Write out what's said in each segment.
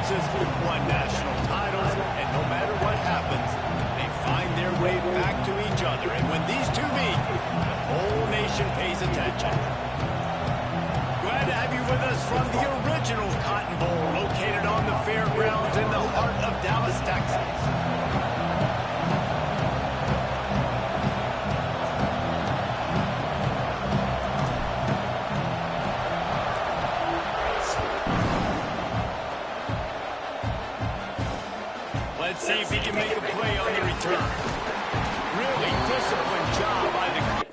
conferences, won national titles, and no matter what happens, they find their way back to each other. And when these two meet, the whole nation pays attention. Glad to have you with us from the original Cotton Bowl, located on the fairgrounds in the heart of Dallas, Texas. Let's see if he can make a play on the return. Really disciplined job by the...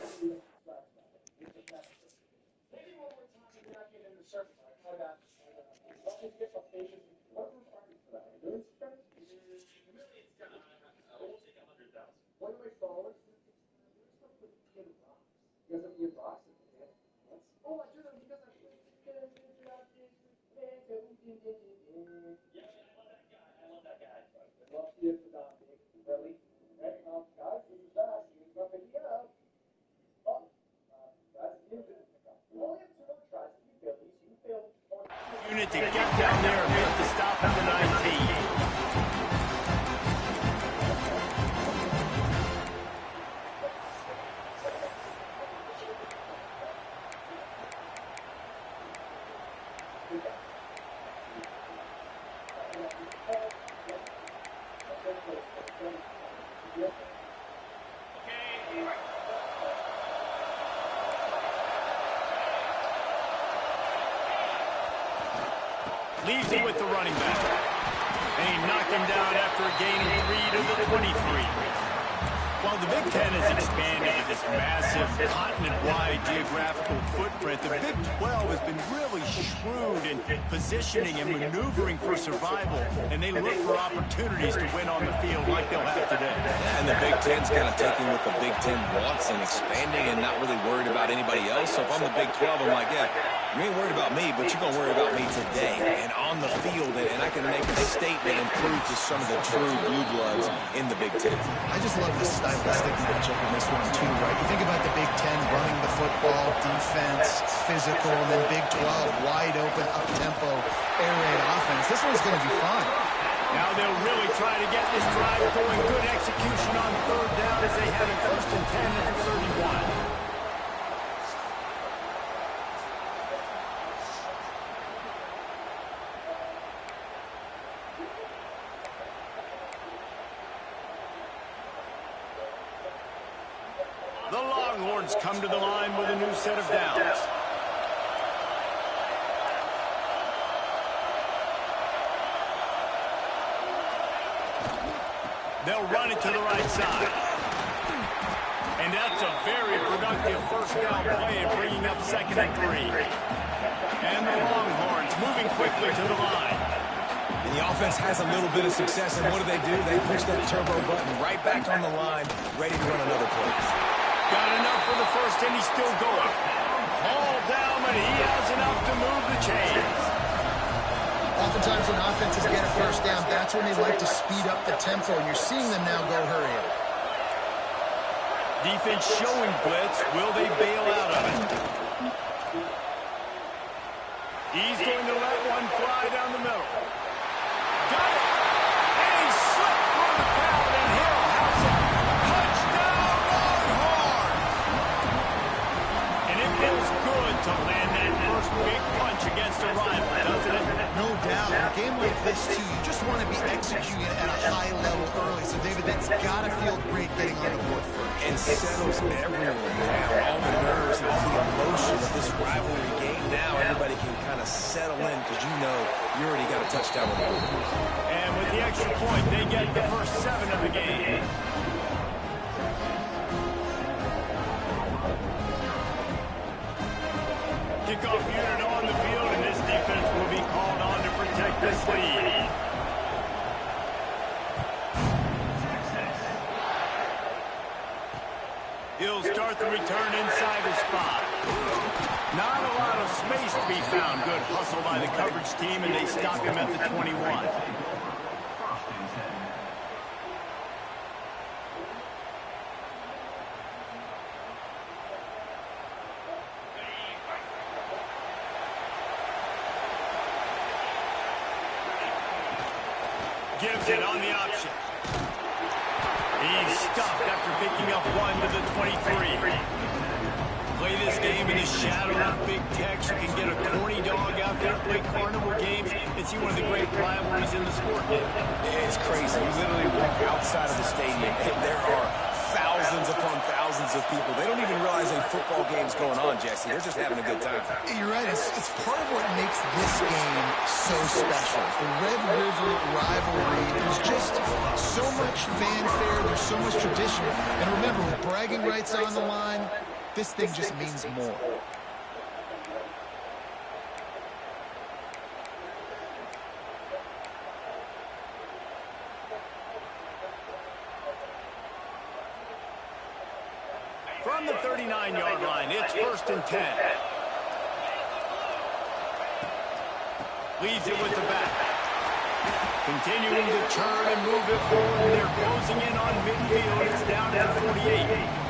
unit to get down there and make the stop at the 19. Leaves it with the running back. And he knocked him down after a gain of 3 to the 23. While the Big Ten has expanded to this massive continent-wide geographical footprint, the Big 12 has been really shrewd in positioning and maneuvering for survival, and they look for opportunities to win on the field like they'll have today. Yeah, and the Big Ten's kind of taking what the Big Ten wants and expanding and not really worried about anybody else. So if I'm the Big 12, I'm like, yeah, you ain't worried about me, but you're going to worry about me today and on the field, and I can make a statement and prove to some of the true blue bloods in the Big Ten. I just love the stylistic matchup in this one, too, right? You think about the Big Ten running the football, defense, physical, and then Big 12, wide open, up-tempo, air raid offense. This one's going to be fun. Now they'll really try to get this drive going. Good execution on third down as they have it 1st and 10 at the 31. The Longhorns come to the line with a new set of downs. They'll run it to the right side. And that's a very productive first down play and bringing up 2nd and 3. And the Longhorns moving quickly to the line. And the offense has a little bit of success, and what do? They push that turbo button right back on the line, ready to run another play. Got enough for the first, and he's still going. All down, but he has enough to move the chains. Oftentimes when offenses get a first down, that's when they like to speed up the tempo, and you're seeing them now go hurry up. Defense showing blitz. Will they bail out of it? He's going to let one fly down the middle. Got it! And he slipped through the crowd, and Hill has it. Touchdown, Longhorns! And it feels good to land that first big punch against a rival, doesn't it? No doubt. In a game like this, too, you just want to be executing at a high level early. So, David, that's got to feel great getting on the board first. And settles everyone down. All the nerves and all the emotion of this rivalry game. Now everybody can kind of settle in because you know you already got a touchdown on the board. And with the extra point, they get the first 7 of the game. Kickoff unit on the field, and this defense will be called on to protect this lead. He'll start the return inside his spot. Not a lot of space to be found. Good hustle by the coverage team, and they stop him at the 21. Gives it on the option. He's stuffed after picking up one to the 23. Play this game in the shadow of Big Tex. You can get a corny dog out there, play carnival games, and see one of the great rivalries in the sport. It's crazy. You literally walk outside of the stadium, and there are thousands upon thousands of people. They don't even realize a football game's going on, Jesse. They're just having a good time. You're right. It's part of what makes this game so special. The Red River rivalry, there's just so much fanfare. There's so much tradition. And remember, with bragging rights on the line, this thing just means more. From the 39-yard line, it's 1st and 10. Leaves it with the back. Continuing to turn and move it forward. They're closing in on midfield. It's down at 48.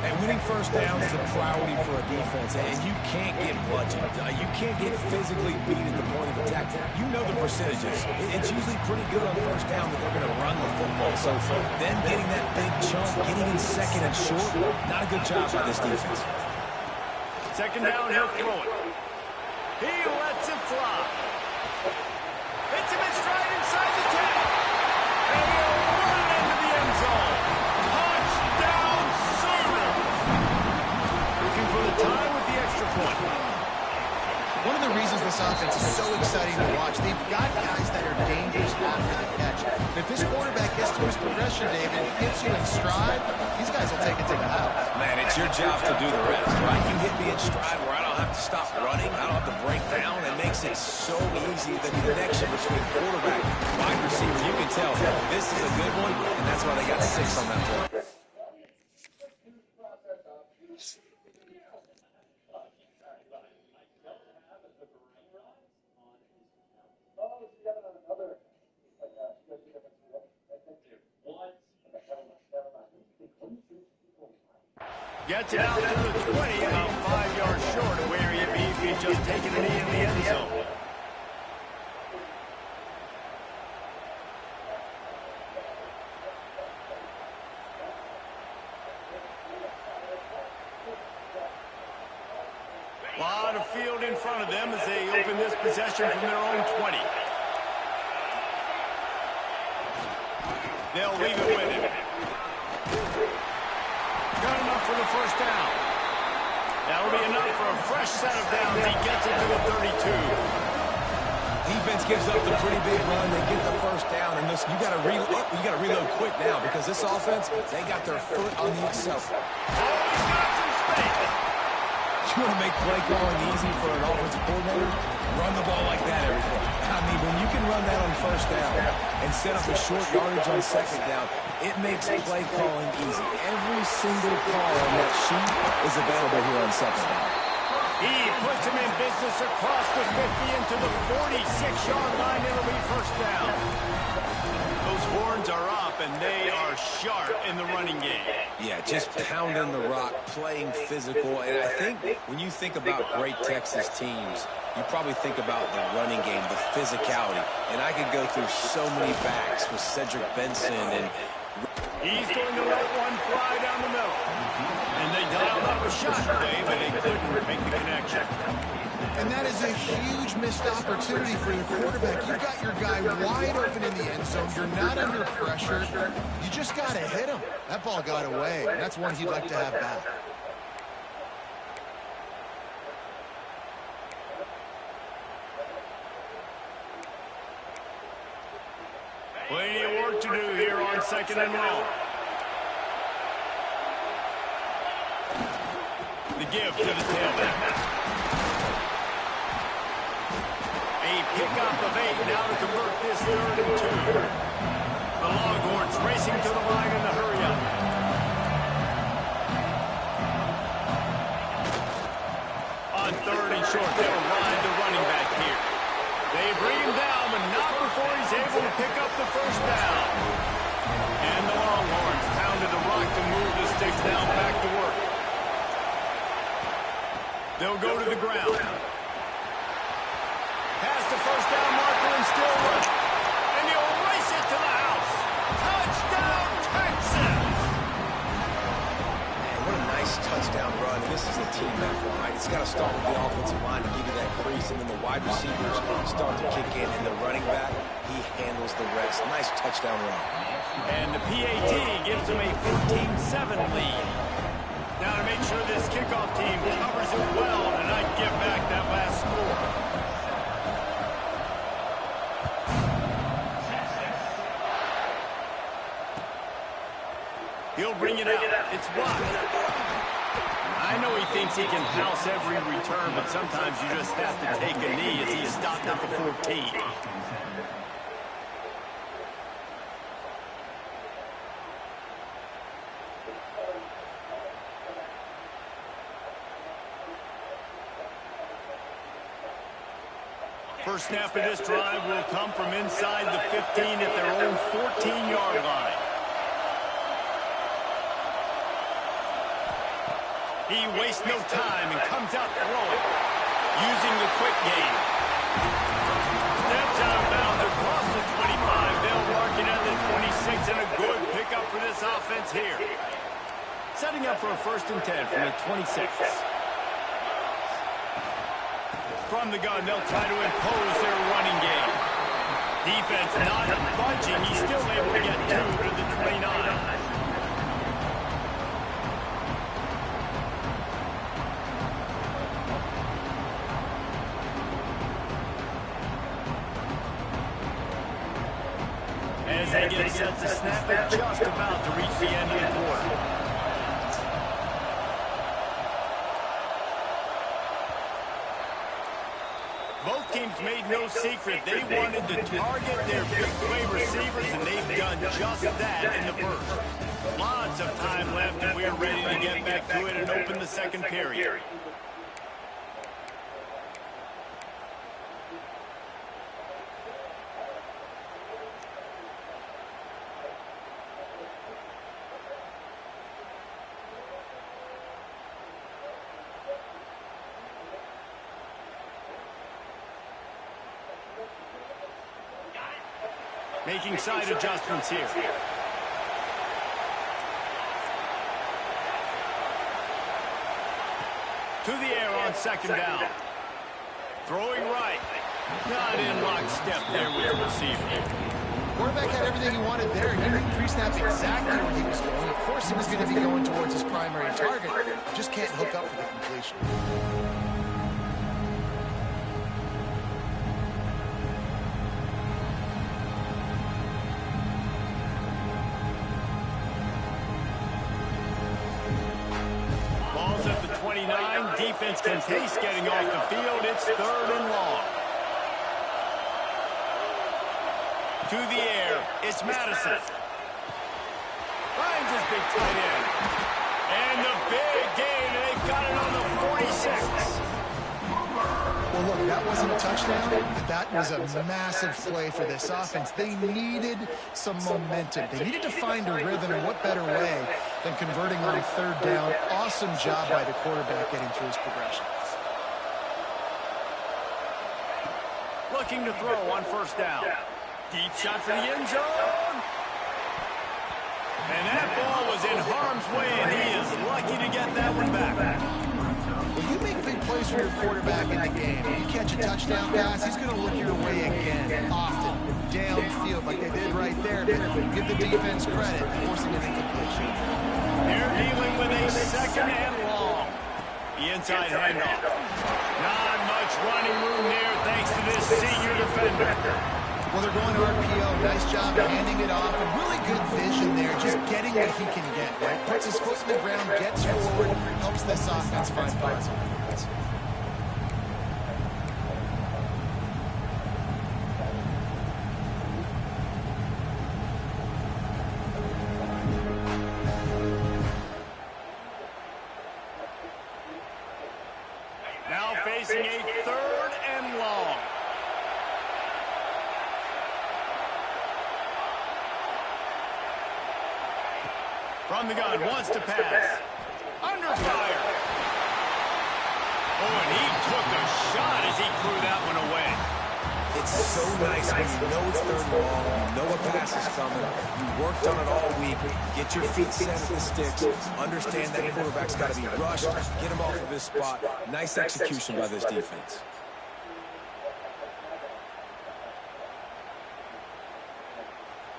And winning first downs is a priority for a defense, and you can't get bludgeoned. You can't get physically beat at the point of attack. You know the percentages. It's usually pretty good on first down that they're going to run the football. So then getting that big chunk, getting in second and short, not a good job by this defense. Second down, he'll throw it. He lets it fly. Hits him in stride inside the 10. And he'll run it into the end zone. Touchdown, Sooner. Looking for the tie with the extra point. One of the reasons this offense is so exciting to watch, they've got guys that are dangerous after the catch. And if this quarterback gets to his progression, David, and hits you in stride, these guys will take it to the house. Man, it's your job to do the rest, right? You hit me in stride where I don't have to stop running. I don't have to break down. It makes it so easy. The connection between quarterback and wide receiver, you can tell this is a good one, and that's why they got 6 on that play. Gets it out to the 20, about 5 yards short of where he'd be if he'd just taken a knee in the end zone. A lot of field in front of them as they open this possession from their own 20. They'll leave it with him. Got enough for the first down. That'll be enough for a fresh set of downs. He gets it to the 32. Defense gives up the pretty big run. They get the first down, and listen, you got to reload quick now because this offense, they got their foot on the accelerator. Oh, he's got some space. You want to make play calling easy for an offensive coordinator? Run the ball like that every play. I mean, when you can run that on first down and set up a short yardage on second down, it makes play calling easy. Every single call on that sheet is available here on second down. He puts him in business across the 50 into the 46-yard line. It'll be first down. Those horns are up, and they are sharp in the running game. Yeah, just pounding the rock, playing physical. And I think when you think about great Texas teams, you probably think about the running game, the physicality. And I could go through so many backs with Cedric Benson. And he's going to let one fly down the middle. And they dialed up a shot today, but they couldn't make the connection. And that is a huge missed opportunity for your quarterback. You've got your guy wide open in the end zone. You're not under pressure. You just got to hit him. That ball got away. That's one he'd like to have back. Plenty of work to do here on second and long. The give to the tailback. A pickup of 8 now to convert this 3rd and 2. The Longhorns racing to the line in the hurry up. On 3rd and short, they'll ride the running back here. They bring him down, but not before he's able to pick up the first down. And the Longhorns pounded the rock to move the sticks down back to work. They'll go to the ground. Past the first down marker and still run. And he'll race touchdown run. This is a team effort, right? It's got to start with the offensive line to give you that crease, and then the wide receivers start to kick in, and the running back, he handles the rest. Nice touchdown run. And the PAT gives them a 14-7 lead. Now to make sure this kickoff team covers it well and not give back that last score. He'll bring it out. It's blocked. I know he thinks he can house every return, but sometimes you just have to take a knee as he's stopped at the 14. First snap of this drive will come from inside the 15 at their own 14-yard line. He wastes no time and comes out throwing, using the quick game. Steps out of bounds across the 25. They'll mark it at the 26, and a good pickup for this offense here. Setting up for a 1st and 10 from the 26. From the gun, they'll try to impose their running game. Defense not budging. He's still able to get 2 to the 29. As they get set to snap, they're just about to reach the end of the quarter. Both teams made no secret. They wanted to target their big play receivers, and they've done just that in the first. Lots of time left, and we're ready to get back to it and open the second period. Making side adjustments here. To the air on 2nd down. Throwing right. Not in lockstep there with the receiver. Quarterback had everything he wanted there. He knew pre-snap exactly where he was going. Of course he was going to be going towards his primary target. Just can't hook up for the completion. Defense can taste getting off the field. It's 3rd and long. To the air. It's Madison. Finds his big tight end. And the big gain. And they've got it on the 46. Well, look, that wasn't a touchdown, but that was a massive play for this offense. They needed some momentum. They needed to find a rhythm, and what better way than converting on 3rd down. Awesome job by the quarterback getting through his progression. Looking to throw on 1st down. Deep shot for the end zone. And that ball was in harm's way, and he is lucky to get that one back. When you make big plays for your quarterback in the game, you catch a touchdown pass, he's going to look your way again, often, downfield, like they did right there. But give the defense credit, forcing an incompletion. They're dealing with a 2nd and long. The inside handoff. Not much running room there thanks to this senior defender. Well, they're going to RPO. Nice job handing it off. And really good vision there, just getting what he can get, right? Puts his foot in the ground, gets forward, helps this offense find positive. Now facing a 3rd and long. From the gun, wants to pass. Under fire. Oh, and he took a shot as he threw that one away. It's so nice when you know it's third and long, you know a pass is coming, you worked on it all week, get your feet set at the sticks, understand that quarterback's got to be rushed, get him off of his spot. Nice execution by this defense.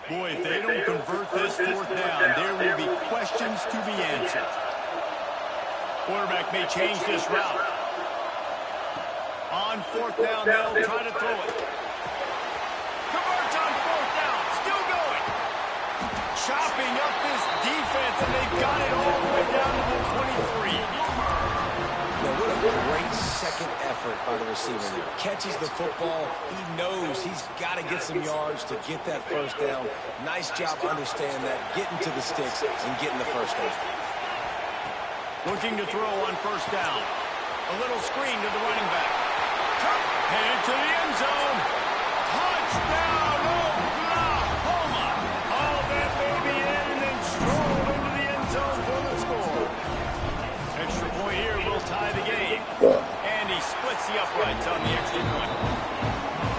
Boy, if they don't convert this fourth down, there will be questions to be answered. Quarterback may change this route. On fourth down, they'll try to throw it. Converts on fourth down, still going. Chopping up this defense, and they've got it all the way down to the 23. Now, what a great second effort by the receiver there. Catches the football. He knows he's got to get some yards to get that first down. Nice job understanding that, getting to the sticks and getting the first down. Looking to throw on first down. A little screen to the running back. Headed to the end zone. Touchdown, Oklahoma. All that baby in and then strolled into the end zone for the score. Extra point here will tie the game. And he splits the uprights on the extra point.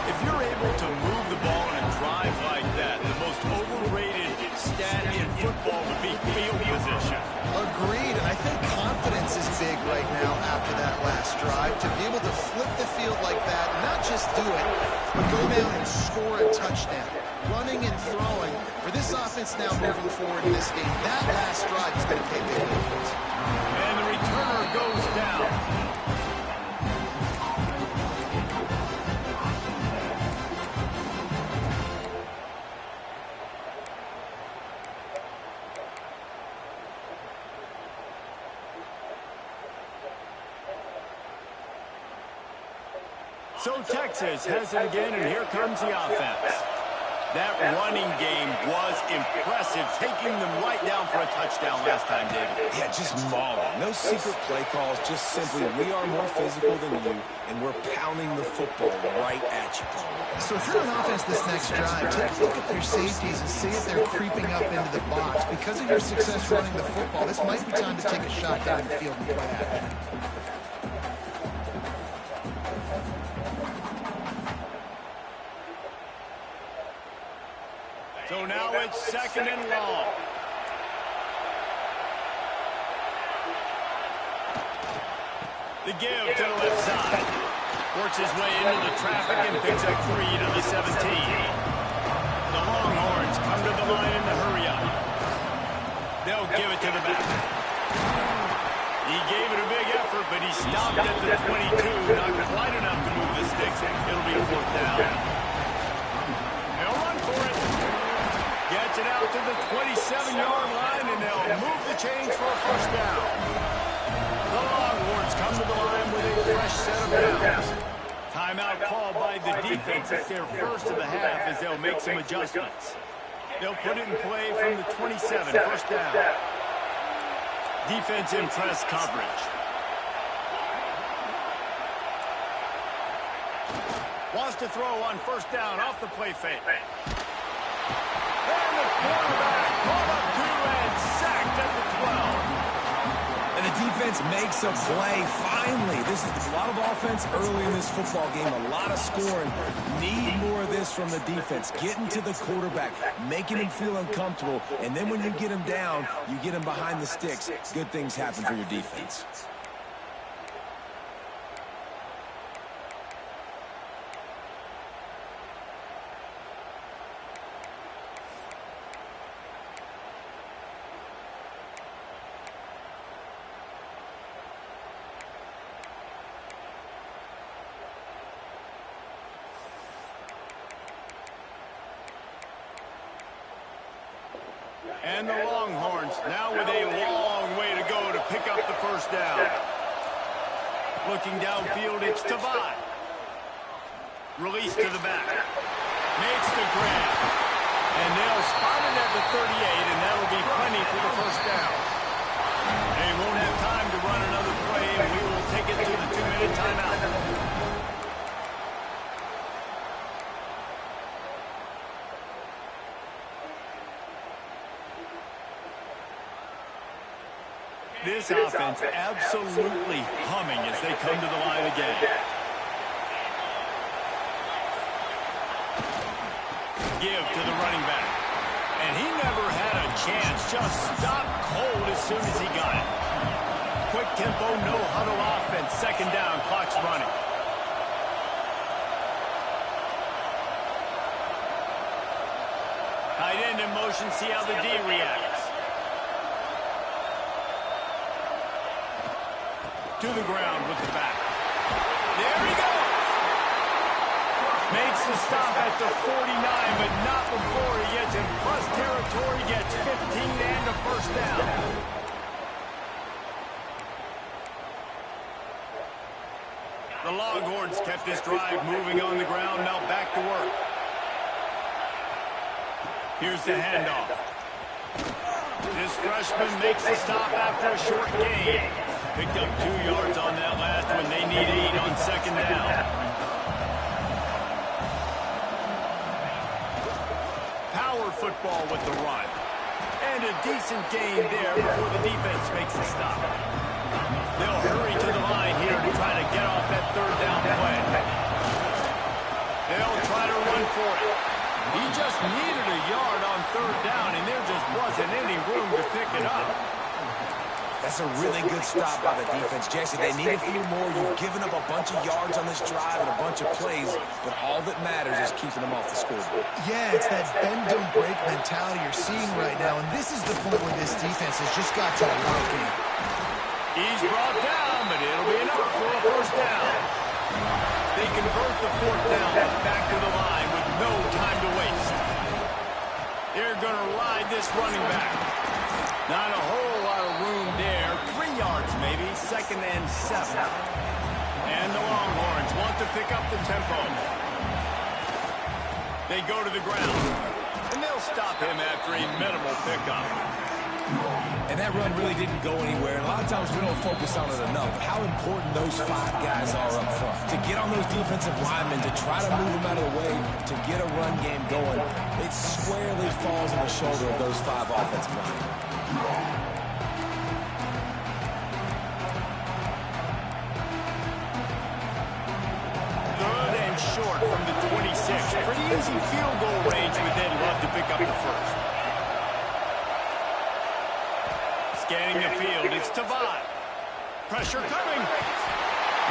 If you're able to move the ball in a drive like that, the most overrated stat in football would be field position. Agreed, and I think confidence is big right now after that last drive. To be able to flip the field like that, not just do it, but go down and score a touchdown. Running and throwing, for this offense now moving forward in this game, that last drive is going to pay big dividends. And the returner goes down. So Texas has it again, and here comes the offense. That running game was impressive, taking them right down for a touchdown last time, David. Yeah, just mauling. No secret play calls, just simply we are more physical than you, and we're pounding the football right at you. So if you're an offense this next drive, take a look at their safeties and see if they're creeping up into the box. Because of your success running the football, this might be time to take a shot down the field and play at it. So now it's second and long. The give to the left side. Works his way into the traffic and picks up 3 to the 17. The Longhorns come to the line in the hurry up. They'll give it to the back. He gave it a big effort, but he stopped at the 22. Not quite enough to move the sticks. It'll be a fourth down. They'll run for it. Gets it out to the 27-yard line, and they'll move the chains for a first down. The Longhorns come to the line with a fresh set of downs. Timeout called by the defense. It's their first of the half as they'll make some adjustments. They'll put it in play from the 27, first down. Defense in press coverage. Wants to throw on first down off the play fake. And the quarterback caught up to and sacked at the 12. And the defense makes a play. Finally, this is a lot of offense early in this football game, a lot of scoring. Need more of this from the defense. Getting to the quarterback, making him feel uncomfortable, and then when you get him down, you get him behind the sticks. Good things happen for your defense. And the Longhorns now with a long way to go to pick up the first down. Looking downfield, it's Tavai. Release to the back. Makes the grab. And they'll spot it at the 38, and that'll be plenty for the first down. They won't have time to run another play, and we will take it to the 2-minute timeout. This offense absolutely humming as they come to the line again. give to the running back. And he never had a chance. Just stopped cold as soon as he got it. Quick tempo, no huddle offense. Second down, clock's running. Tight end in motion, see how the D reacts. To the ground with the back. There he goes. Makes the stop at the 49, but not before he gets in plus territory, gets 15 and a first down. The Longhorns kept this drive moving on the ground, now back to work. Here's the handoff. This freshman makes the stop after a short gain. Picked up 2 yards on that last one. They need 8 on second down. Power football with the run. And a decent gain there before the defense makes the stop. They'll hurry to the line here to try to get off that third down play. They'll try to run for it. He just needed a yard on third down, and there just wasn't any room to pick it up. That's a really good stop by the defense. Jesse, they need a few more. You've given up a bunch of yards on this drive and a bunch of plays, but all that matters is keeping them off the scoreboard. Yeah, it's that bend, don't break mentality you're seeing right now, and this is the point where this defense has just got to lock in. He's brought down, but it'll be enough for a first down. They convert the fourth down back to the line with no time to waste. They're going to ride this running back. Not a whole lot of room there. 3 yards maybe, second and 7. And the Longhorns want to pick up the tempo. They go to the ground, and they'll stop him after a minimal pickup. And that run really didn't go anywhere. And a lot of times we don't focus on it enough. How important those 5 guys are up front. To get on those defensive linemen, to try to move them out of the way, to get a run game going, it squarely falls on the shoulder of those 5 offensive linemen. Good and short from the 26. Pretty easy field goal range, but they'd love to pick up the first. Scanning the field, it's Tavad. Pressure coming.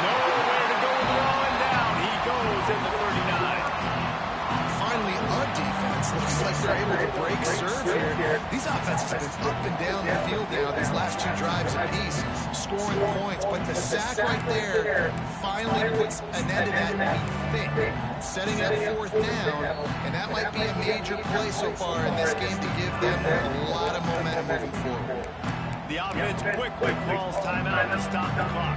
Nowhere to go with the rolling down. He goes in the 39. Finally, our defense looks like they're able to break serve here. These offenses have been up and down the field now these last 2 drives apiece, scoring points. But the sack right there finally puts an end to that, we think. Setting up fourth down, and that might be a major play so far in this game to give them a lot of momentum moving forward. The offense quickly calls timeout to stop the clock.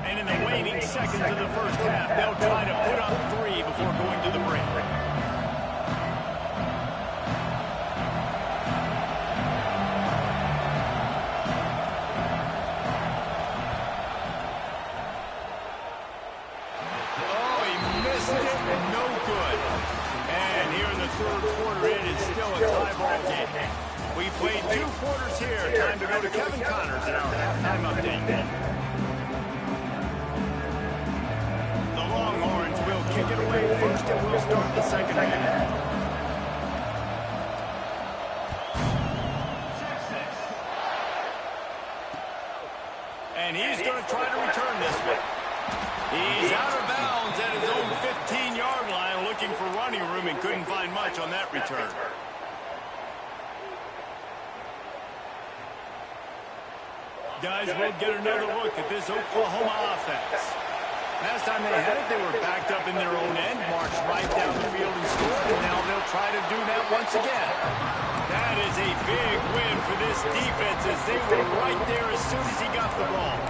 And in the waning seconds of the first half, they'll try to put up 3 before going to the break. Oh, he missed it. No good. And here in the third quarter, it is still a tie ball game. We played 2 quarters here. Time to go to Kevin Connors in our halftime update. The Longhorns will kick it away first, and we'll start the second half. And he's going to try to return this one. He's out of bounds at his own 15-yard line, looking for running room, and couldn't find much on that return. Guys, we'll get another look at this Oklahoma offense. Last time they had it, they were backed up in their own end, marched right down the field and scored, and now they'll try to do that once again. That is a big win for this defense as they were right there as soon as he got the ball.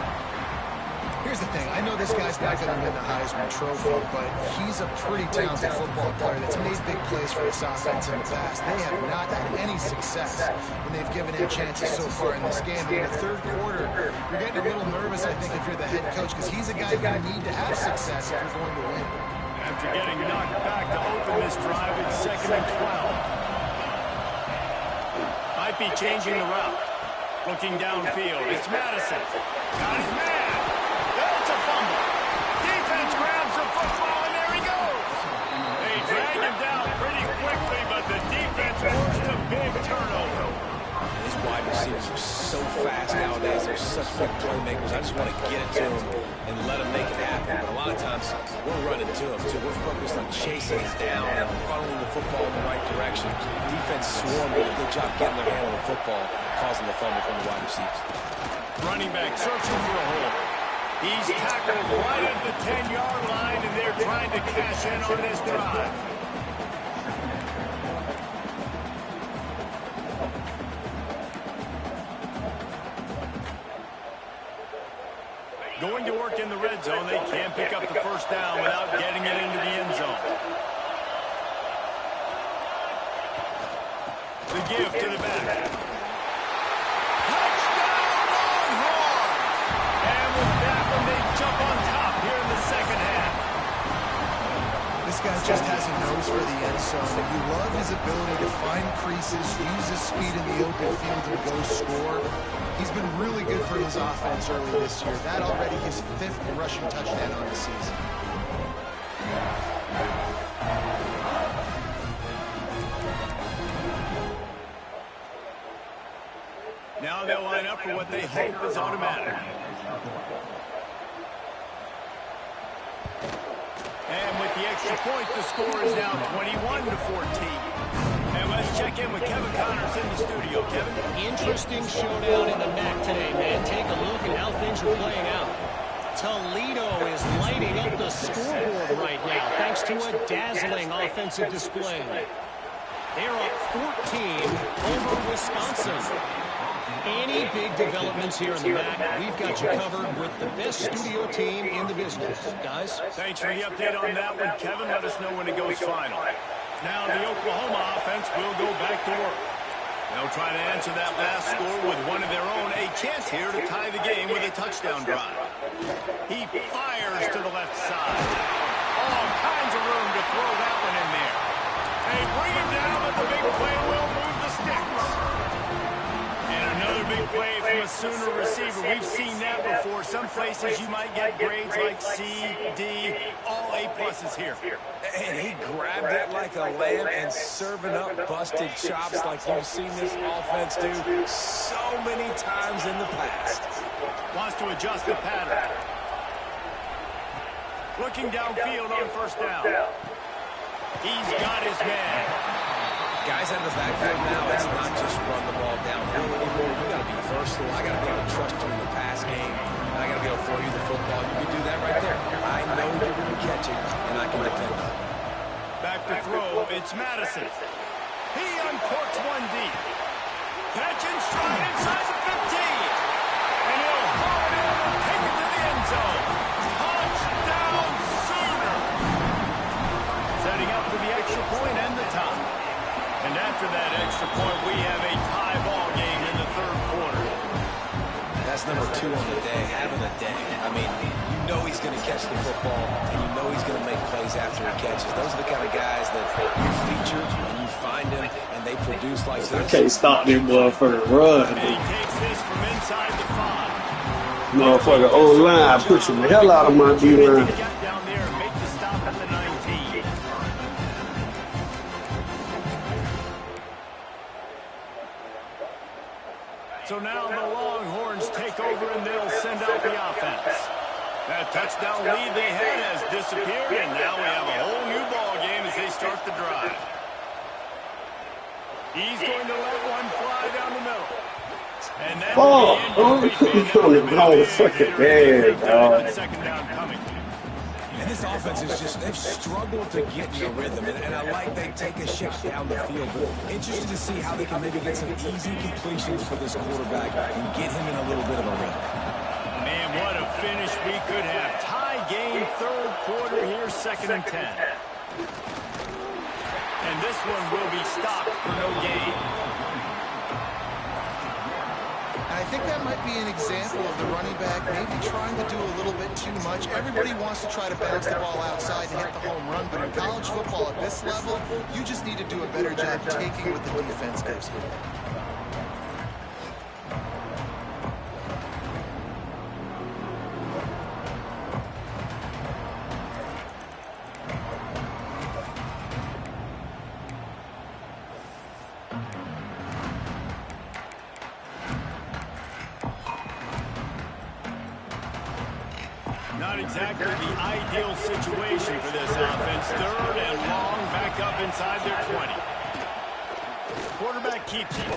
Here's the thing. I know this guy's not going to win the Heisman Trophy, but he's a pretty talented football player that's made big plays for this offense in the past. They have not had any success when they've given him chances so far in this game. In the third quarter, you're getting a little nervous, I think, if you're the head coach, because he's a guy you need to have success if you're going to win. After getting knocked back to open this drive, it's 2nd and 12. Might be changing the route. Looking downfield, it's Madison. Got his man. It's a fumble. Defense grabs the football, and there he goes. They drag him down pretty quickly, but such big playmakers. I just want to get it to them and let them make it happen. But a lot of times, we're running to them, too. We're focused on chasing it down and funneling the football in the right direction. Defense swarmed, did a good job getting their hand on the football, causing the fumble from the wide receivers. Running back searching for a hole. He's tackled right at the 10-yard line, and they're trying to cash in on this drive. Going to work in the red zone. They can't pick up the first down without getting it into the end zone. The give to the back. Touchdown, Longhorns! And with that one, they jump on top here in the second half. This guy just has a nose for the end zone, and you love his ability to find creases, use his speed in the open field, and go score. He's been really good for his offense early this year. That already his 5th rushing touchdown on the season. Now they'll line up for what they hope is automatic. And with the extra point, the score is now 21-14. And let's check in with Kevin Connors in the studio. Kevin? Interesting showdown in the MAC today, man. Take a look at how things are playing out. Toledo is lighting up the scoreboard right now thanks to a dazzling offensive display. They're up 14 over Wisconsin. Any big developments here in the MAC, we've got you covered with the best studio team in the business. Guys? Thanks for the update on that one, Kevin. Let us know when it goes final. Now the Oklahoma offense will go back to work. They'll try to answer that last score with one of their own. A chance here to tie the game with a touchdown drive. He fires to the left side. All kinds of room to throw that one in there. They bring him down, but the big play will move the sticks. And another big play from a Sooner receiver. We've seen that before. Some places you might get grades like C, D, all A+ here. And he grabbed it like a lamb and serving up busted chops like you've seen this offense do so many times in the past. Wants to adjust the pattern. Looking downfield on first down. He's got his man. Guys out of the backfield now, it's not just run the ball downhill anymore. You got to be versatile. I got to be able to trust you in the pass game. And I got to be able to throw you the football. You can do that right there. I know you're going to catch it, and I can depend on it. Back to throw, it's Madison. He uncorks one deep. Catch and stride inside the 15. And he'll haul it in and take it to the end zone. Touchdown, Sooner. Setting up for the extra point and the tie. And after that extra point, we have a tie ball game in the third quarter. That's number 2 on the day, having a day. I mean, you know he's going to catch the football, and you know he's going to make plays after he catches. Those are the kind of guys that you feature, and you find them, and they produce like this. I can't stop this motherfucker run. And he takes this from inside the 5. Motherfucker O-line pushing the hell out of my D-line. Get down there and make the stop at the 19. So now the Longhorns take over and they'll send out the offense. That touchdown lead they had has disappeared, and now we have a whole new ball game as they start the drive. He's going to let one fly down the middle. And that will be second down coming. And this offense is just, they've struggled to get in a rhythm, and I like they take a shift down the field, but interested to see how they can maybe get some easy completions for this quarterback and get him in a little bit of a rhythm. Man, what a finish we could have. Tie game, third quarter here, 2nd and 10. And this one will be stopped for no gain. And I think that might be an example of the running back maybe trying to do a little bit too much. Everybody wants to try to bounce the ball outside and hit the home run, but in college football at this level, you just need to do a better job taking what the defense gives you. Not exactly the ideal situation for this offense. Third and long, back up inside their 20. Quarterback keeps it.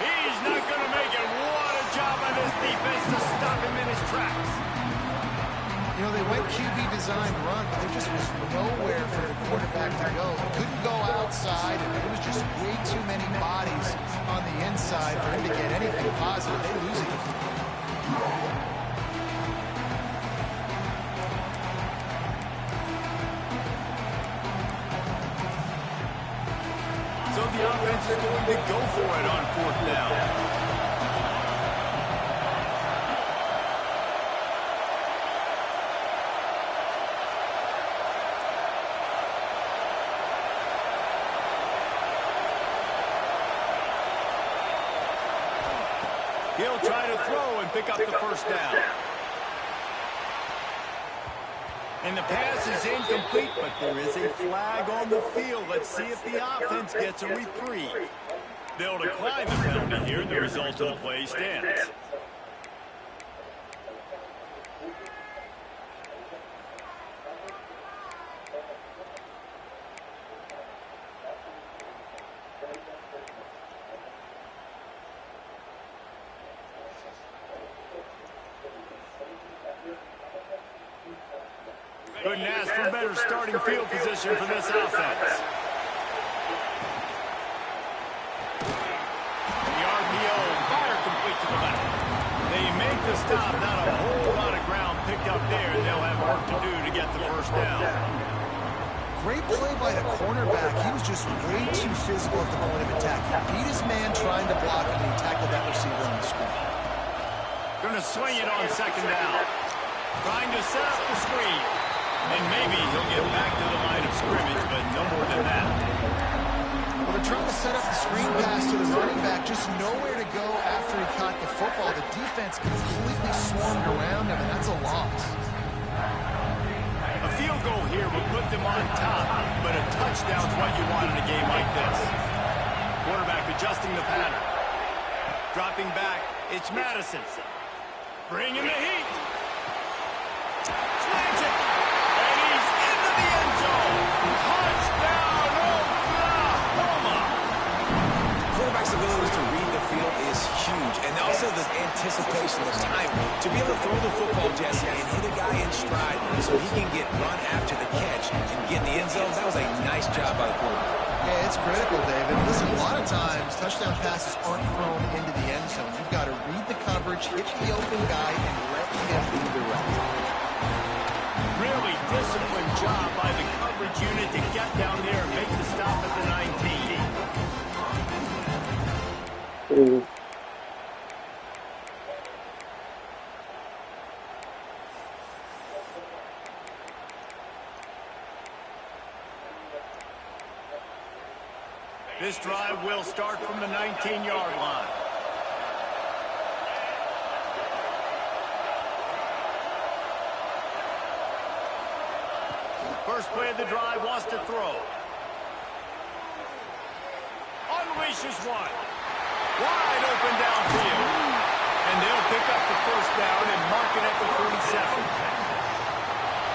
He's not going to make it. What a job by this defense to stop him in his tracks. You know, they went QB designed run, but there just was nowhere for the quarterback to go. He couldn't go outside, and there was just way too many bodies on the inside for him to get anything positive. They lose it. So the offense is going to go for it on 4th down. He'll try to throw and pick up the first down. And the pass is incomplete, but there is a flag on the field. Let's see if the offense gets a reprieve. They'll decline the penalty here. The result of the play stands. Couldn't ask for better starting field position for this offense. The RPO, fire complete to the left. They make the stop, not a whole lot of ground picked up there, and they'll have work to do to get the first down. Great play by the cornerback. He was just way too physical at the point of attack. He beat his man trying to block him, and he tackled that receiver on the screen. Going to swing it on 2nd down. Trying to set up the screen. And maybe he'll get back to the line of scrimmage, but no more than that. Well, they're trying to set up the screen pass to the running back, just nowhere to go after he caught the football. The defense completely swarmed around him, and that's a loss. A field goal here would put them on top, but a touchdown's what you want in a game like this. Quarterback adjusting the pattern. Dropping back, it's Madison. Bringing the heat. Slants it. And he's into the end zone. Touchdown, Oklahoma. Quarterback's ability to read the field is huge. And also the anticipation, the time to be able to throw the football, Jesse, and hit a guy in stride so he can get run after the catch and get in the end zone. That was a nice job by the quarterback. Yeah, it's critical, David. Listen, a lot of times, touchdown passes aren't thrown into the end zone. You've got to read the coverage, hit the open guy, and let him be direct. Really disciplined job by the coverage unit to get down there and make the stop at the 19. This drive will start from the 19-yard line. First play of the drive wants to throw. Unleashes one. Wide open downfield. And they'll pick up the first down and mark it at the 47.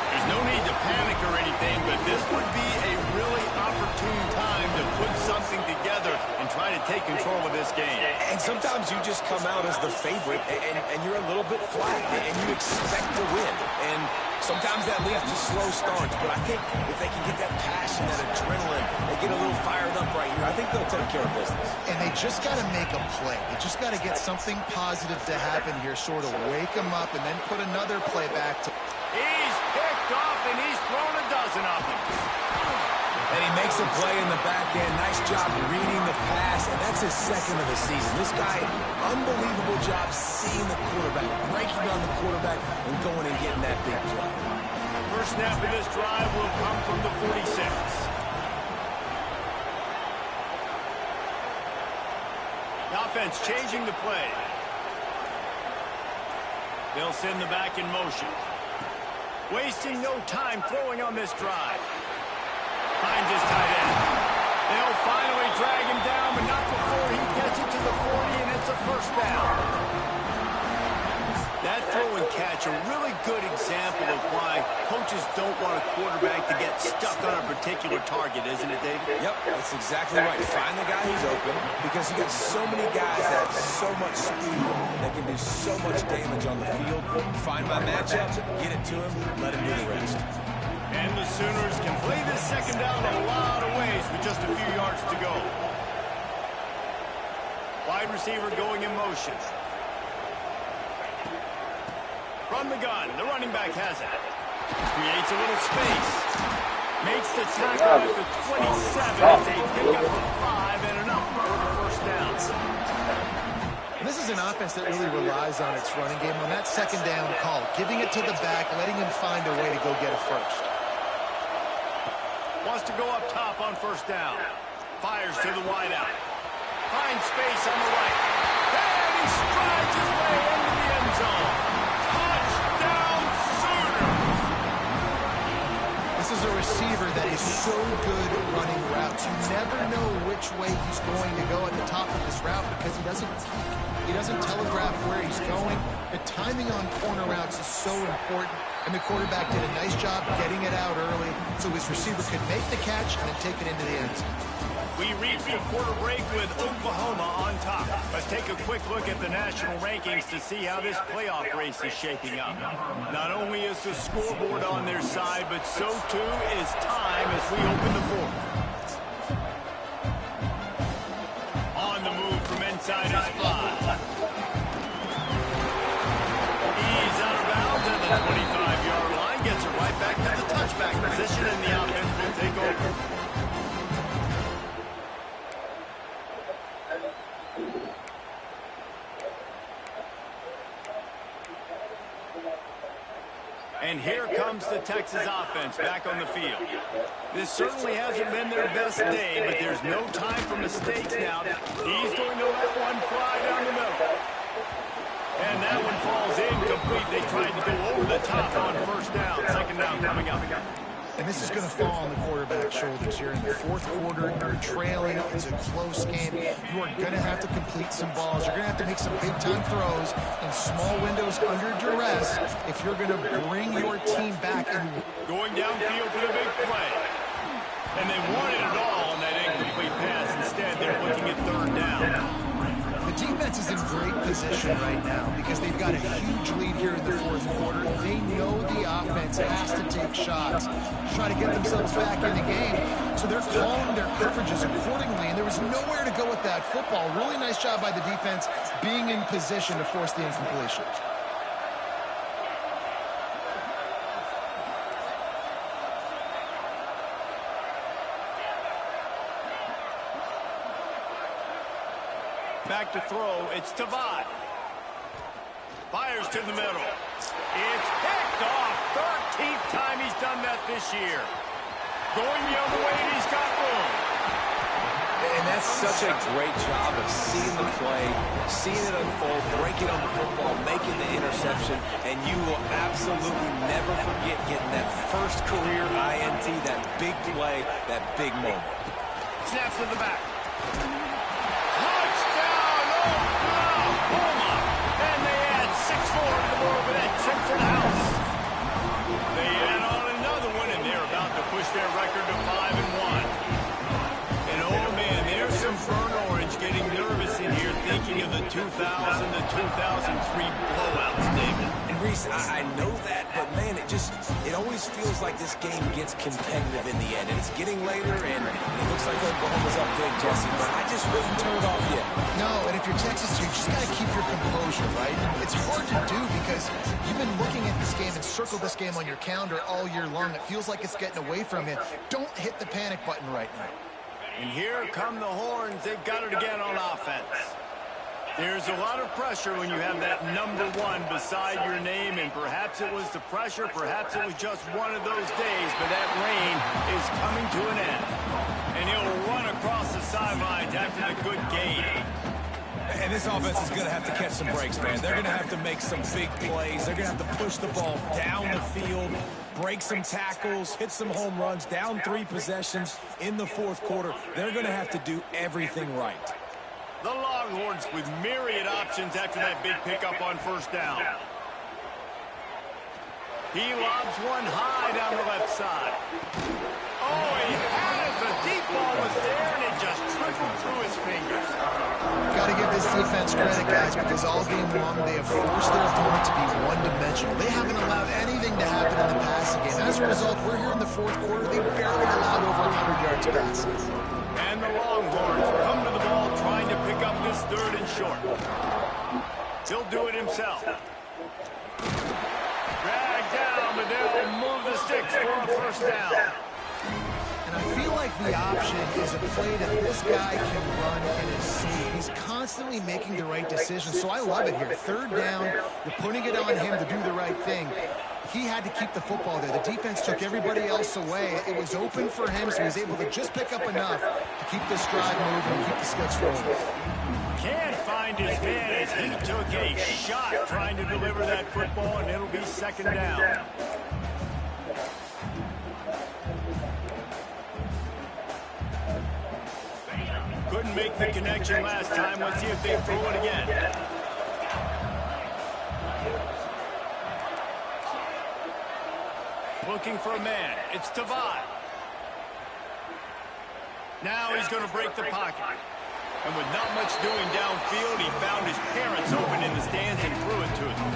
There's no need to panic or anything, but this would be a really opportune time to put something together and try to take control of this game. And sometimes you just come out as the favorite, and you're a little bit flat, and you expect to win. And sometimes that leads to slow starts, but I think if they can get that passion, that adrenaline, they get a little fired up right here, I think they'll take care of business. And they just got to make a play. They just got to get something positive to happen here, sort of wake them up, and then put another play back to... He's picked off, and he's thrown a dozen of them. And he makes a play in the back end. Nice job reading the pass, and that's his second of the season. This guy, unbelievable job seeing the quarterback, breaking on the quarterback, and going and getting that big play. First snap of this drive will come from the 46. The offense changing the play. They'll send the back in motion. Wasting no time throwing on this drive. Finds his tight end. They'll finally drag him down, but not before he gets it to the 40, and it's a first down. That throw and catch, a really good example of why coaches don't want a quarterback to get stuck on a particular target, isn't it, David? Yep, that's exactly right. Find the guy who's open because you got so many guys that have so much speed that can do so much damage on the field. Find my matchup, get it to him, let him do the rest. And the Sooners can play this second down a lot of ways with just a few yards to go. Wide receiver going in motion. From the gun, the running back has it. Creates a little space. Makes the tackle at the 27. It's a pickup for 5 and enough for the first down. And this is an offense that really relies on its running game on that second down call, giving it to the back, letting him find a way to go get a first. Wants to go up top on first down. Fires to the wideout. Finds space on the right. And he strides his way into the end zone. Touchdown, Sooners! This is a receiver that is so good at running routes. You never know which way he's going to go at the top of this route because he doesn't peek. He doesn't telegraph where he's going. The timing on corner routes is so important, and the quarterback did a nice job getting it out early so his receiver could make the catch and then take it into the end zone. We reach the quarter break with Oklahoma on top. Let's take a quick look at the national rankings to see how this playoff race is shaping up. Not only is the scoreboard on their side, but so too is time as we open the fourth. On the move from inside his 5. He's out of bounds at the 25-yard line. Gets it right back to the touchback position, and the offense will take over. And here comes the Texas offense back on the field. This certainly hasn't been their best day, but there's no time for mistakes now. He's going to let one fly down the middle. And that one falls incomplete. They tried to go over the top on first down. Second down coming up. And this is going to fall on the quarterback's shoulders here in the fourth quarter. You're trailing. It's a close game. You are going to have to complete some balls. You're going to have to make some big-time throws in small windows under duress if you're going to bring your team back. And going downfield for the big play. And they wanted it all on that incomplete pass. Instead, they're looking at third down. the defense is in great position right now because they've got a huge lead here in the fourth quarter. They know the offense has to take shots, try to get themselves back in the game. So they're calling their coverages accordingly, and there was nowhere to go with that football. Really nice job by the defense being in position to force the incompletion. Back to throw, it's Tavad. Fires to the middle. It's picked off. 13th time he's done that this year. Going the other way, and he's got room. And that's such a great job of seeing the play, seeing it unfold, breaking on the football, making the interception, and you will absolutely never forget getting that first career INT, that big play, that big moment. Snaps to the back. And they add 6 more to the board with that trip for the house. They add on another one, and they're about to push their record to 5-1. And oh man, there's some burnt orange getting nervous in here, thinking of the 2000 to 2003 blowouts, David. And Reese, I know that, but man, it always feels like this game gets competitive in the end. And it's getting later, and it looks like Oklahoma's up big, Jesse, but I just wouldn't turn it off yet. No, and if you're Texas, you just got to keep your composure, right? It's hard to do because you've been looking at this game and circled this game on your calendar all year long. It feels like it's getting away from you. Don't hit the panic button right now. And here come the horns. They've got it again on offense. There's a lot of pressure when you have that number 1 beside your name, and perhaps it was the pressure, perhaps it was just one of those days, but that rain is coming to an end. And he'll run across the sidelines after the good game. And this offense is going to have to catch some breaks, man. They're going to have to make some big plays. They're going to have to push the ball down the field, break some tackles, hit some home runs, down 3 possessions in the fourth quarter. They're going to have to do everything right. The Longhorns with myriad options after that big pickup on first down. He lobs one high down the left side. Oh, he had it. The deep ball was there, and it just trickled through his fingers. Got to give this defense credit, guys, because all game long they have forced their opponent to be one-dimensional. They haven't allowed anything to happen in the passing game. As a result, we're here in the fourth quarter. They barely allowed over 100 yards passing. And the Longhorns come to the ball trying to pick up this third and short. He'll do it himself. Drag down, but they'll move the sticks for a first down. And I feel like the option is a play that this guy can run in his sleep. He's constantly making the right decision, so I love it here. Third down, you're putting it on him to do the right thing. He had to keep the football there. The defense took everybody else away. It was open for him, so he was able to just pick up enough to keep this drive moving and keep the sticks rolling. Can't find his man as he took a shot trying to deliver that football, and it'll be second down. Couldn't make the connection last time. Let's see if they throw it again. Looking for a man. It's Tavai. Now he's going to break the pocket. And with not much doing downfield, he found his parents open in the stands and threw it to them.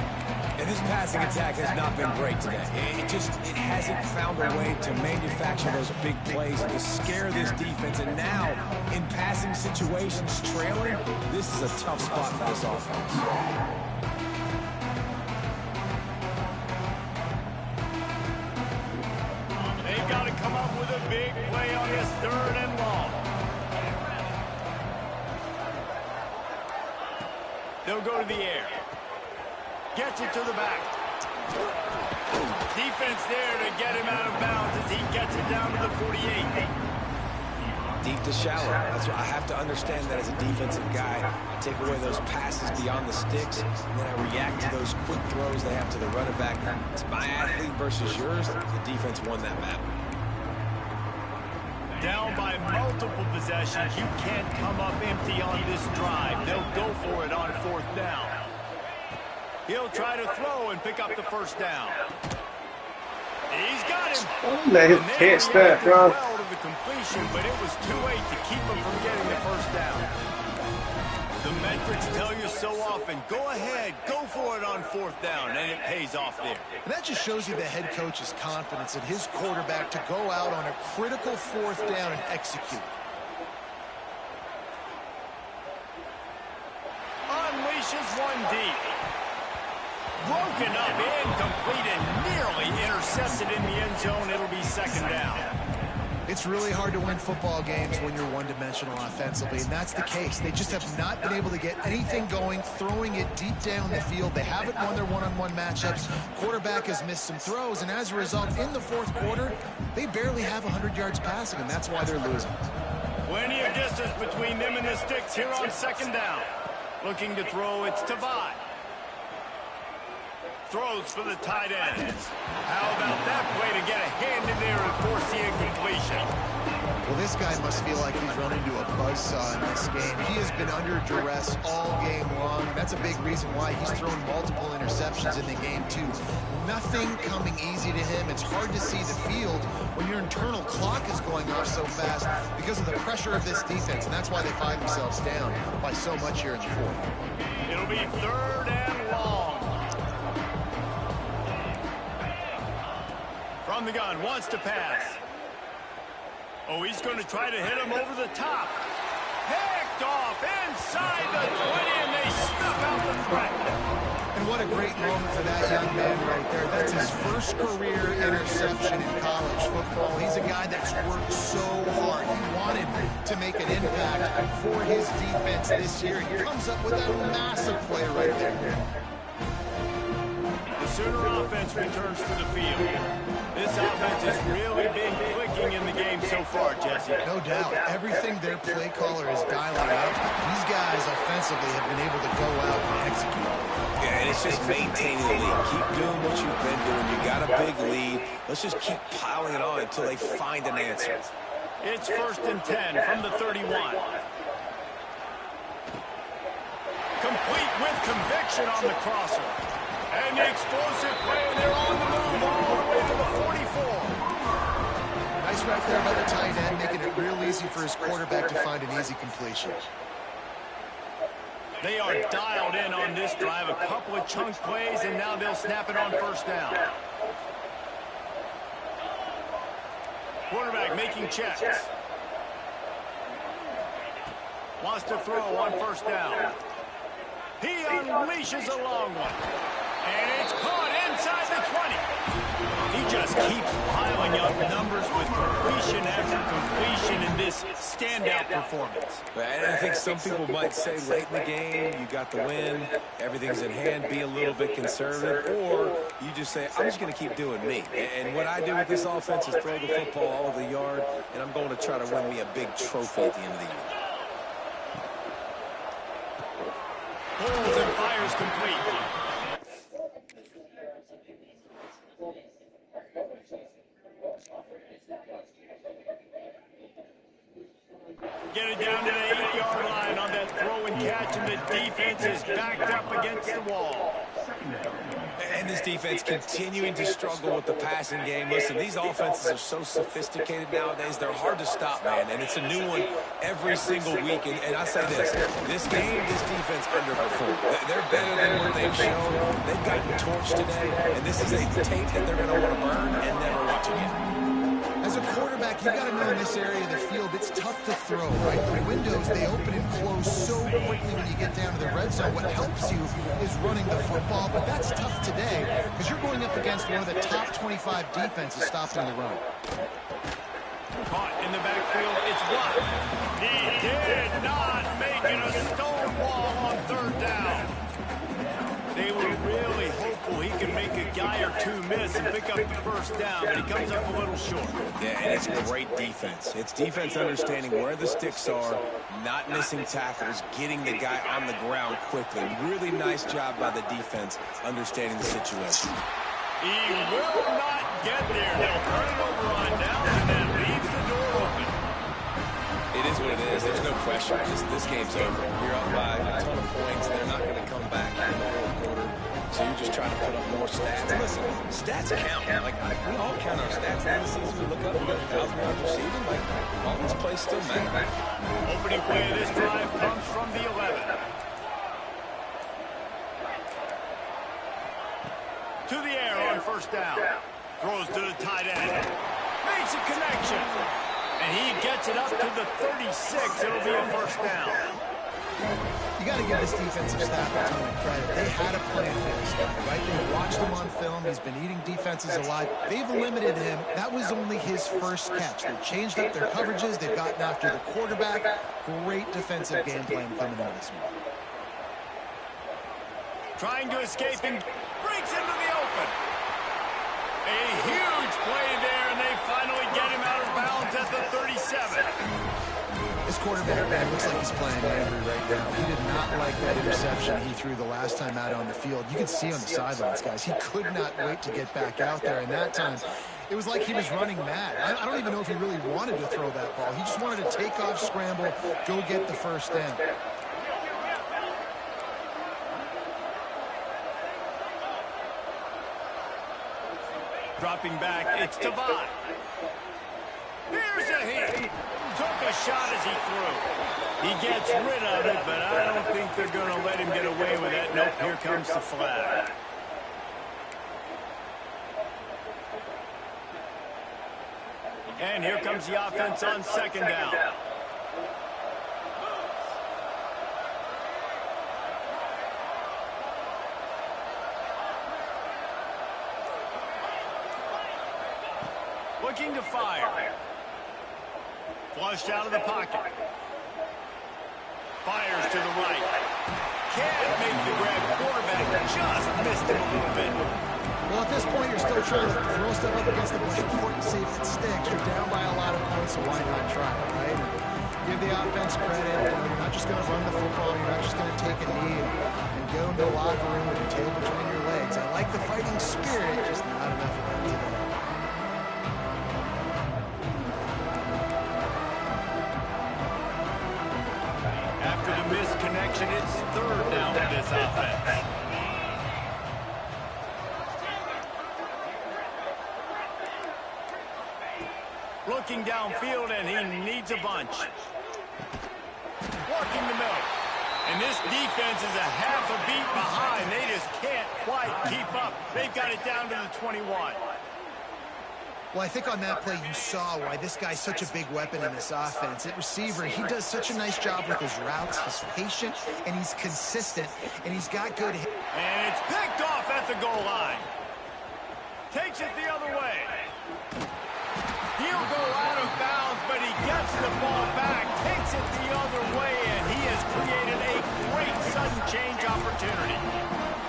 And this passing attack has not been great today. It hasn't found a way to manufacture those big plays and to scare this defense. And now, in passing situations, trailing, this is a tough spot for this offense. They've got to come up with a big play on this third and long. They'll go to the air. Gets it to the back. Defense there to get him out of bounds as he gets it down to the 48. Deep to shallow. That's what I have to understand that as a defensive guy. I take away those passes beyond the sticks, and then I react to those quick throws they have to the running back. It's my athlete versus yours. The defense won that battle. Down by multiple possessions. You can't come up empty on this drive. They'll go for it on fourth down. He'll try to throw and pick up the first down. He's got him. Let him catch that, bro. Well to the completion, but it was too late to keep him from getting the first down. The metrics tell you so often, go ahead, go for it on fourth down, and it pays off there. And that just shows you the head coach's confidence in his quarterback to go out on a critical fourth down and execute. Unleashes one deep. Broken up, incomplete, and nearly intercepted in the end zone. It'll be second down. It's really hard to win football games when you're one-dimensional offensively, and that's the case. They just have not been able to get anything going, throwing it deep down the field. They haven't won their one-on-one matchups. Quarterback has missed some throws, and as a result, in the fourth quarter, they barely have 100 yards passing, and that's why they're losing. Plenty of distance between them and the sticks here on second down. Looking to throw, it's Tavai. Throws for the tight end. How about that play to get a hand in there and force the incompletion? Well, this guy must feel like he's run into a buzzsaw in this game. He has been under duress all game long. That's a big reason why he's thrown multiple interceptions in the game, too. Nothing coming easy to him. It's hard to see the field when your internal clock is going off so fast because of the pressure of this defense, and that's why they find themselves down by so much here in the fourth. It'll be third and long. From the gun, wants to pass. Oh, he's going to try to hit him over the top. Picked off inside the 20, and they snuff out the threat. And what a great moment for that young man right there. That's his first career interception in college football. He's a guy that's worked so hard. He wanted to make an impact for his defense this year. He comes up with a massive play right there. The Sooner offense returns to the field. This offense has really been clicking in the game so far, Jesse. No doubt. Everything their play caller is dialing up, these guys offensively have been able to go out and execute. Yeah, and it's just maintaining the lead. Keep doing what you've been doing. You got a big lead. Let's just keep piling it on until they find an answer. It's first and 10 from the 31. Complete with conviction on the crosser. And the explosive play, they're on the move back there by the tight end, making it real easy for his quarterback to find an easy completion. They are dialed in on this drive. A couple of chunk plays, and now they'll snap it on first down. Quarterback making checks. Wants to throw on first down. He unleashes a long one. And it's caught inside the 20. He just keeps piling up numbers with completion after completion in this standout performance. And I think some people might say late in the game, you got the win, everything's in hand, be a little bit conservative, or you just say, I'm just going to keep doing me. And what I do with this offense is throw the football all over the yard, and I'm going to try to win me a big trophy at the end of the year. Pulls and fires complete. Get it down to the 8-yard line on that throw and catch, and the defense is backed up against the wall. And this defense continuing to struggle with the passing game. Listen, these offenses are so sophisticated nowadays, they're hard to stop, man. And it's a new one every single week. And I say this game, this defense underperformed. They're better than what they've shown. They've gotten torched today, and this is a tape that they're going to want to burn and never watch again. As a quarterback, you've got to know in this area of the field, it's tough to throw, right? The windows, they open and close so quickly when you get down to the red zone. What helps you is running the football, but that's tough today because you're going up against one of the top 25 defenses stopping the run. Caught in the backfield, it's blocked. He did not make it a stone wall on third down. They were really hopeful he could make a guy or two miss and pick up the first down, but he comes up a little short. Yeah, and it's great defense. It's defense understanding where the sticks are, not missing tackles, getting the guy on the ground quickly. Really nice job by the defense understanding the situation. He will not get there. They'll turn it over on down, and that leaves the door open. It is what it is. There's no question. This game's over. You're up by a ton of points. They're not going to come back in the fourth quarter. So you're just trying to put up more stats. Listen, stats count. Like, we all count our stats. In the season, we look up, we got 1,000 yards receiving. Like, all these plays still matter. Opening play of this drive comes from the 11. To the air on first down. Throws to the tight end. Makes a connection. And he gets it up to the 36. It'll be a first down. You got to give this defensive staff a ton of credit. They had a plan for this guy, right? They watched him on film. He's been eating defenses alive. They've limited him. That was only his first catch. They've changed up their coverages. They've gotten after the quarterback. Great defensive game plan coming out of this one. Trying to escape and breaks into the open. A huge play there, and they finally get him out of bounds at the 37. This quarterback, man, looks like he's playing angry right now. He did not like that interception he threw the last time out on the field. You can see on the sidelines, guys, he could not wait to get back out there. And that time, it was like he was running mad. I don't even know if he really wanted to throw that ball. He just wanted to take off, scramble, go get the first down. Dropping back, it's Tavai. Here's a hit. Took a shot as he threw. He gets rid of it, but I don't think they're going to let him get away with it. Nope, here comes the flag. And here comes the offense on second down. Looking to fire. Flushed out of the pocket. Fires to the right. Can't make the grab. Quarterback just missed him a little bit. Well, at this point, you're still trying to throw stuff up against the bush. Important to see if it sticks. You're down by a lot of points, so why not try it, right? Give the offense credit. You're not just going to run the football. You're not just going to take a knee and go into the locker room with your tail between your legs. I like the fighting spirit, just not enough of it today. After the missed connection, it's third down for this offense. Looking downfield, and he needs a bunch. Working the middle. And this defense is a half a beat behind. They just can't quite keep up. They've got it down to the 21. Well, I think on that play you saw why this guy's such a big weapon in this offense. At receiver, he does such a nice job with his routes. He's patient, and he's consistent, and he's got good hits. And it's picked off at the goal line. Takes it the other way. He'll go out of bounds, but he gets the ball back, takes it the other way, and he has created a great sudden change opportunity.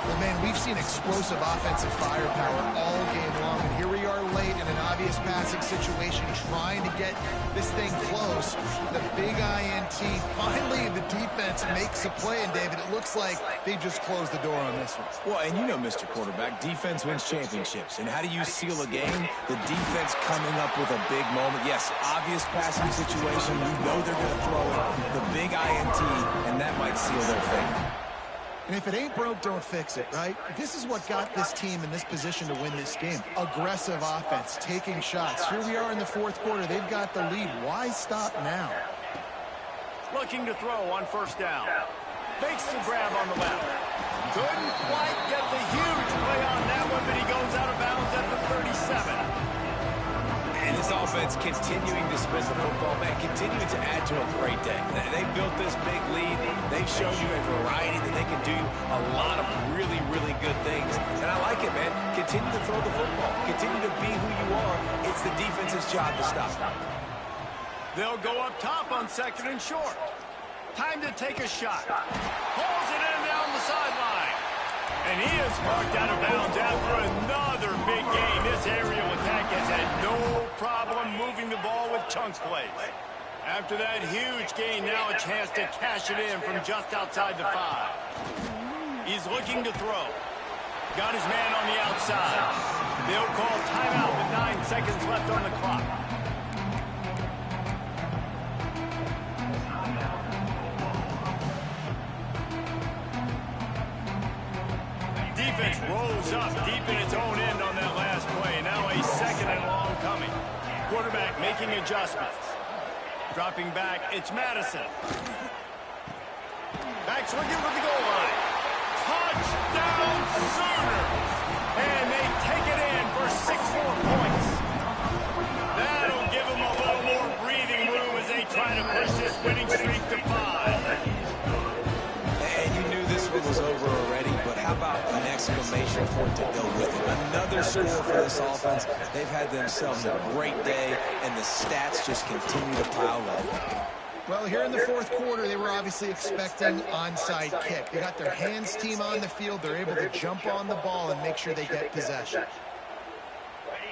Well, man, we've seen explosive offensive firepower all game long, and here we are late in an obvious passing situation trying to get this thing close. The big INT, finally the defense makes a play, and David, it looks like they just closed the door on this one. Well, and you know, Mr. Quarterback, defense wins championships. And how do you seal a game? The defense coming up with a big moment. Yes, obvious passing situation. You know they're going to throw it. The big INT, and that might seal their fate. And if it ain't broke, don't fix it, right? This is what got this team in this position to win this game. Aggressive offense, taking shots. Here we are in the fourth quarter. They've got the lead. Why stop now? Looking to throw on first down. Makes the grab on the left. Couldn't quite get the huge play on that one, but he goes out of bounds at the 37. And this offense continuing to spin the football, man, continuing to add to a great day. They built this big lead. They've shown you a variety that they can do a lot of really, really good things. And I like it, man. Continue to throw the football. Continue to be who you are. It's the defense's job to stop. They'll go up top on second and short. Time to take a shot. Pulls it in down the sideline. And he is marked out of bounds after another big game. This aerial attack has had no problem moving the ball with chunk plays. After that huge gain, now a chance to cash it in from just outside the 5. He's looking to throw. Got his man on the outside. They'll call timeout with 9 seconds left on the clock. Defense rolls up deep in its own end on that last play. Now a second and long coming. Quarterback making adjustments. Dropping back, it's Madison. Back's looking for the goal line. Touchdown Sooners! And they take it in for 6 more points. That'll give them a little more breathing room as they try to push this winning streak to 5. And you knew this one was over already, but how about an exclamation point to go with it? Another score for this offense. They've had themselves a great day, and the stats just continue to pile up. Well, here in the fourth quarter, they were obviously expecting onside kick. They got their hands team on the field. They're able to jump on the ball and make sure they get possession.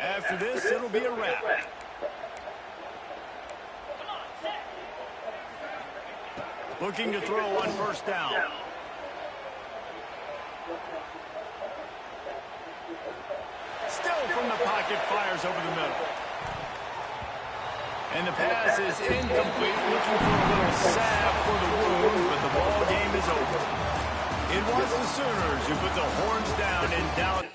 After this, it'll be a wrap. Looking to throw on first down. Still from the pocket, fires over the middle. And the pass is incomplete, looking for a little salve for the wound, but the ball game is over. It was the Sooners who put the horns down in Dallas.